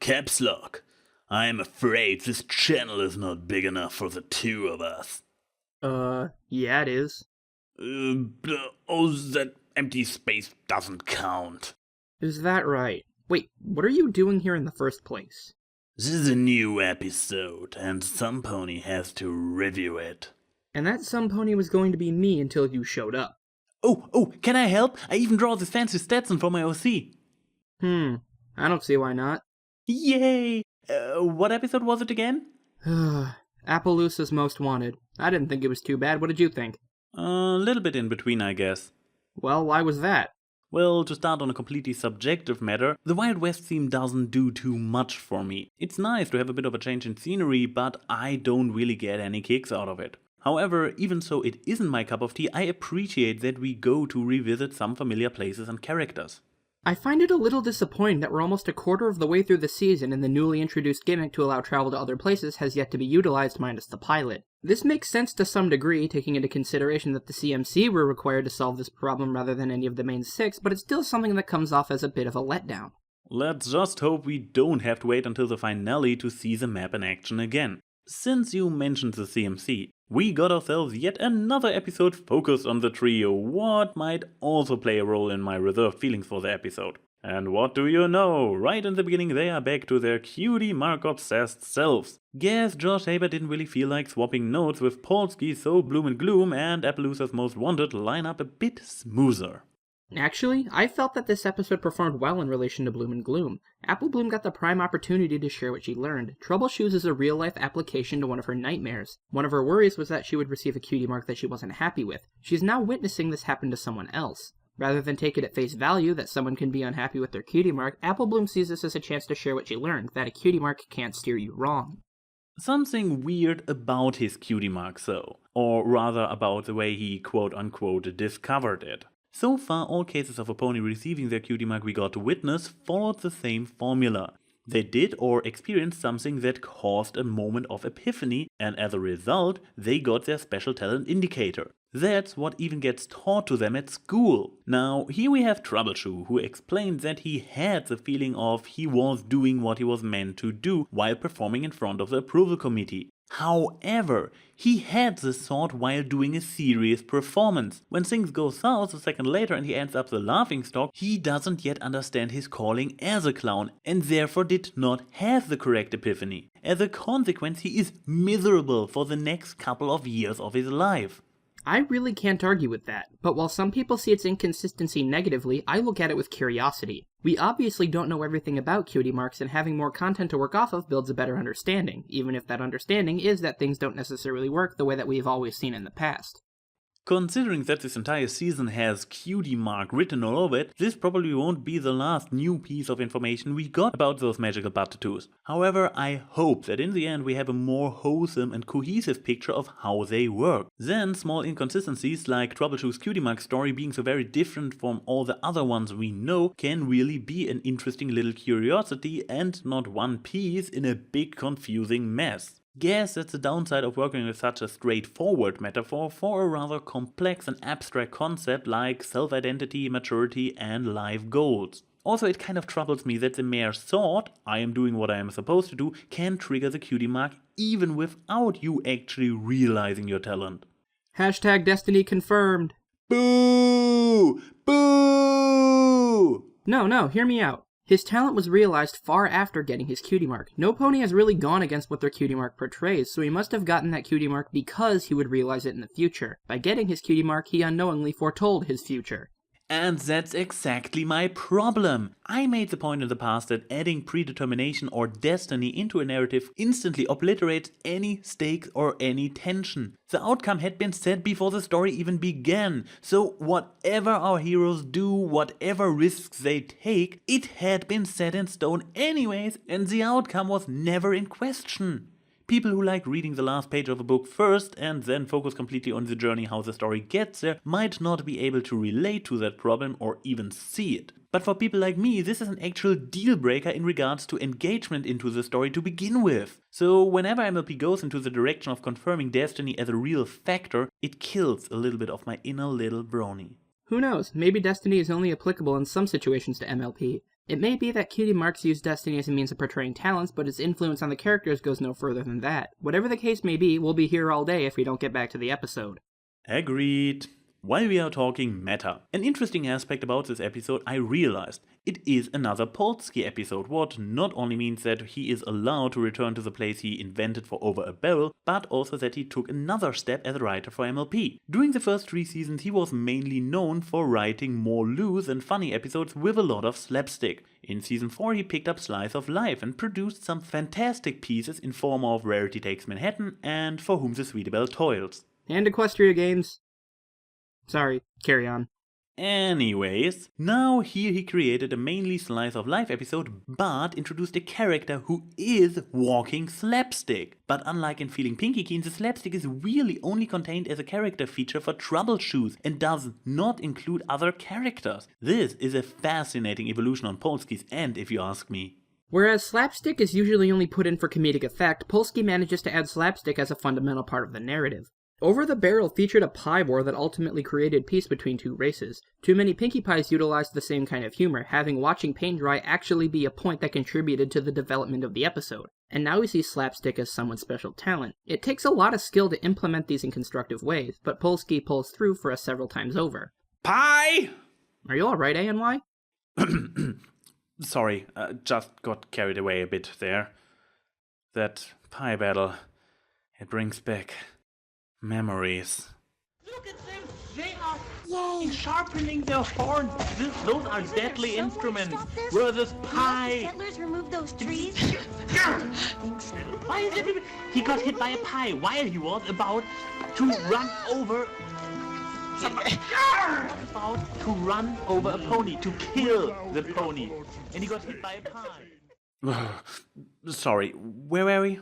Caps lock. I am afraid this channel is not big enough for the two of us. Yeah it is. That empty space doesn't count. Is that right? Wait, what are you doing here in the first place? This is a new episode, and some pony has to review it. And that some pony was going to be me until you showed up. Oh, can I help? I even draw this fancy Stetson for my OC. I don't see why not. Yay! What episode was it again? Appleoosa's Most Wanted. I didn't think it was too bad. What did you think? A little bit in between, I guess. Well, why was that? Well, to start on a completely subjective matter, the Wild West theme doesn't do too much for me. It's nice to have a bit of a change in scenery, but I don't really get any kicks out of it. However, even so it isn't my cup of tea, I appreciate that we go to revisit some familiar places and characters. I find it a little disappointing that we're almost a quarter of the way through the season and the newly introduced gimmick to allow travel to other places has yet to be utilized minus the pilot. This makes sense to some degree, taking into consideration that the CMC were required to solve this problem rather than any of the main 6, but it's still something that comes off as a bit of a letdown. Let's just hope we don't have to wait until the finale to see the map in action again. Since you mentioned the CMC, we got ourselves yet another episode focused on the trio, what might also play a role in my reserved feelings for the episode. And what do you know, right in the beginning they are back to their cutie mark obsessed selves. Guess Josh Haber didn't really feel like swapping notes with Polsky, so Bloom and Gloom and Appaloosa's Most Wanted line up a bit smoother. Actually, I felt that this episode performed well in relation to Bloom and Gloom. Apple Bloom got the prime opportunity to share what she learned. Troubleshoes is a real-life application to one of her nightmares. One of her worries was that she would receive a cutie mark that she wasn't happy with. She's now witnessing this happen to someone else. Rather than take it at face value that someone can be unhappy with their cutie mark, Apple Bloom sees this as a chance to share what she learned, that a cutie mark can't steer you wrong. Something weird about his cutie mark though, or rather about the way he quote-unquote discovered it. So far, all cases of a pony receiving their cutie mark we got to witness followed the same formula. They did or experienced something that caused a moment of epiphany, and as a result, they got their special talent indicator. That's what even gets taught to them at school. Now, here we have Troubleshoe, who explained that he had the feeling of he was doing what he was meant to do while performing in front of the approval committee. However, he had this thought while doing a serious performance. When things go south a second later and he ends up the laughingstock, he doesn't yet understand his calling as a clown and therefore did not have the correct epiphany. As a consequence, he is miserable for the next couple of years of his life. I really can't argue with that, but while some people see its inconsistency negatively, I look at it with curiosity. We obviously don't know everything about cutie marks, and having more content to work off of builds a better understanding, even if that understanding is that things don't necessarily work the way that we've always seen in the past. Considering that this entire season has cutie mark written all over it, this probably won't be the last new piece of information we got about those magical butt tattoos. However, I hope that in the end we have a more wholesome and cohesive picture of how they work. Then small inconsistencies like Troubleshoe's cutie mark story being so very different from all the other ones we know can really be an interesting little curiosity and not one piece in a big confusing mess. Guess that's the downside of working with such a straightforward metaphor for a rather complex and abstract concept like self-identity, maturity, and life goals. Also, it kind of troubles me that the mere thought, I am doing what I am supposed to do, can trigger the cutie mark even without you actually realizing your talent. Hashtag Destiny confirmed. Boo! Boo! No, hear me out. His talent was realized far after getting his cutie mark. No pony has really gone against what their cutie mark portrays, so he must have gotten that cutie mark because he would realize it in the future. By getting his cutie mark, he unknowingly foretold his future. And that's exactly my problem. I made the point in the past that adding predetermination or destiny into a narrative instantly obliterates any stakes or any tension. The outcome had been set before the story even began, so whatever our heroes do, whatever risks they take, it had been set in stone anyways, and the outcome was never in question. People who like reading the last page of a book first and then focus completely on the journey how the story gets there might not be able to relate to that problem or even see it. But for people like me, this is an actual deal breaker in regards to engagement into the story to begin with. So whenever MLP goes into the direction of confirming destiny as a real factor, it kills a little bit of my inner little brony. Who knows, maybe destiny is only applicable in some situations to MLP. It may be that cutie marks use destiny as a means of portraying talents, but its influence on the characters goes no further than that. Whatever the case may be, we'll be here all day if we don't get back to the episode. Agreed. While we are talking meta, an interesting aspect about this episode I realized. It is another Polsky episode, what not only means that he is allowed to return to the place he invented for Over a Barrel, but also that he took another step as a writer for MLP. During the first 3 seasons he was mainly known for writing more loose and funny episodes with a lot of slapstick. In season 4 he picked up Slice of Life and produced some fantastic pieces in form of Rarity Takes Manhattan and For Whom the Sweetie Belle Toils. And Equestria Games. Sorry, carry on. Anyways, now here he created a mainly Slice of Life episode, but introduced a character who is walking slapstick. But unlike in Feeling Pinky Keen, the slapstick is really only contained as a character feature for Trouble Shoes and does not include other characters. This is a fascinating evolution on Polsky's end, if you ask me. Whereas slapstick is usually only put in for comedic effect, Polsky manages to add slapstick as a fundamental part of the narrative. Over the Barrel featured a pie war that ultimately created peace between 2 races. Too Many Pinkie Pies utilized the same kind of humor, having watching paint dry actually be a point that contributed to the development of the episode. And now we see slapstick as someone's special talent. It takes a lot of skill to implement these in constructive ways, but Polsky pulls through for us several times over. Pie! Are you alright, AnY? Sorry, just got carried away a bit there. That pie battle, it brings back memories. Look at them! They are sharpening their horns. Those are deadly instruments. Where this pie? Settlers remove those trees? Why is everybody? He got hit by a pie while he was about to run over. About to run over a pony, to kill the pony, and he got hit by a pie. Sorry, where were we?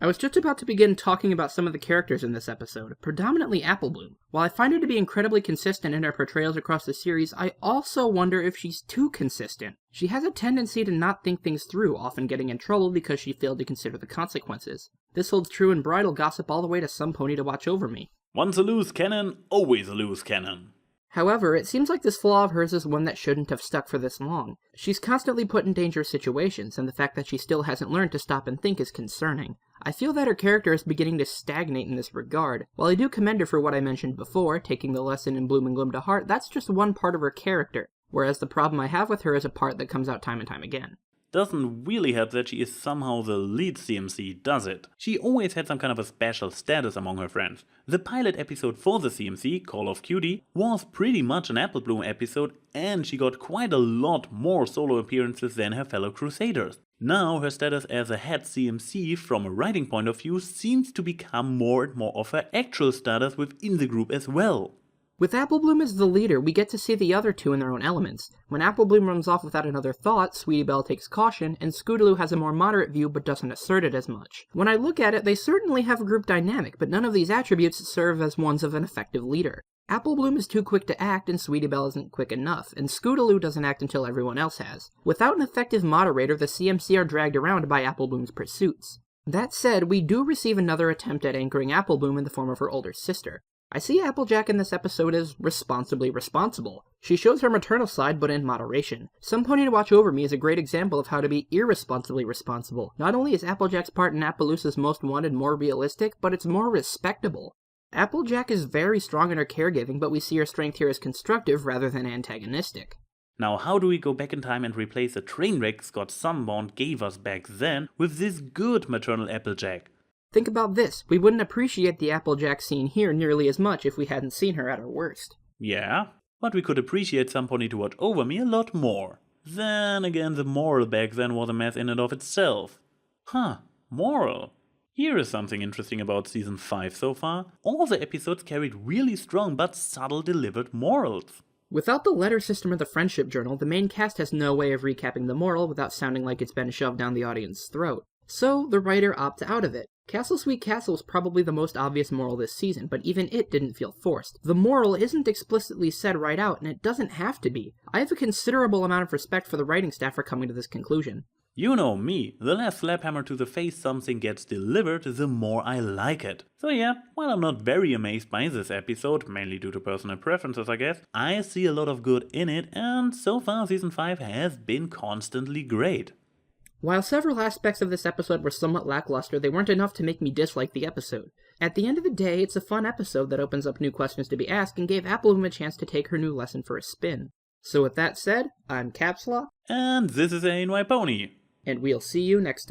I was just about to begin talking about some of the characters in this episode, predominantly Appleoosa. While I find her to be incredibly consistent in her portrayals across the series, I also wonder if she's too consistent. She has a tendency to not think things through, often getting in trouble because she failed to consider the consequences. This holds true in bridal gossip all the way to Some Pony to Watch Over Me. Once a loose cannon, always a loose cannon. However, it seems like this flaw of hers is one that shouldn't have stuck for this long. She's constantly put in dangerous situations, and the fact that she still hasn't learned to stop and think is concerning. I feel that her character is beginning to stagnate in this regard. While I do commend her for what I mentioned before, taking the lesson in Bloom and Gloom to heart, that's just one part of her character, whereas the problem I have with her is a part that comes out time and time again. Doesn't really help that she is somehow the lead CMC, does it? She always had some kind of a special status among her friends. The pilot episode for the CMC, Call of Cutie, was pretty much an Applebloom episode, and she got quite a lot more solo appearances than her fellow Crusaders. Now her status as a head CMC from a writing point of view seems to become more and more of her actual status within the group as well. With Applebloom as the leader, we get to see the other 2 in their own elements. When Applebloom runs off without another thought, Sweetie Belle takes caution, and Scootaloo has a more moderate view but doesn't assert it as much. When I look at it, they certainly have a group dynamic, but none of these attributes serve as ones of an effective leader. Applebloom is too quick to act, and Sweetie Belle isn't quick enough, and Scootaloo doesn't act until everyone else has. Without an effective moderator, the CMC are dragged around by Applebloom's pursuits. That said, we do receive another attempt at anchoring Applebloom in the form of her older sister. I see Applejack in this episode as responsibly responsible. She shows her maternal side, but in moderation. Some Pony to Watch Over Me is a great example of how to be irresponsibly responsible. Not only is Applejack's part in Appaloosa's Most Wanted more realistic, but it's more respectable. Applejack is very strong in her caregiving, but we see her strength here as constructive rather than antagonistic. Now how do we go back in time and replace the train wreck Scott Sunbound gave us back then with this good maternal Applejack? Think about this, we wouldn't appreciate the Applejack scene here nearly as much if we hadn't seen her at her worst. Yeah, but we could appreciate Some Pony to Watch Over Me a lot more. Then again, the moral back then was a mess in and of itself. Moral. Here is something interesting about Season 5 so far. All the episodes carried really strong but subtle delivered morals. Without the letter system or the friendship journal, the main cast has no way of recapping the moral without sounding like it's been shoved down the audience's throat. So, the writer opts out of it. Castle Sweet Castle is probably the most obvious moral this season, but even it didn't feel forced. The moral isn't explicitly said right out, and it doesn't have to be. I have a considerable amount of respect for the writing staff for coming to this conclusion. You know me, the less slaphammer to the face something gets delivered, the more I like it. So yeah, while I'm not very amazed by this episode, mainly due to personal preferences I guess, I see a lot of good in it, and so far season 5 has been constantly great. While several aspects of this episode were somewhat lackluster, they weren't enough to make me dislike the episode. At the end of the day, it's a fun episode that opens up new questions to be asked and gave Appleoosa a chance to take her new lesson for a spin. So with that said, I'm Capslock. And this is AnY Pony. And we'll see you next time.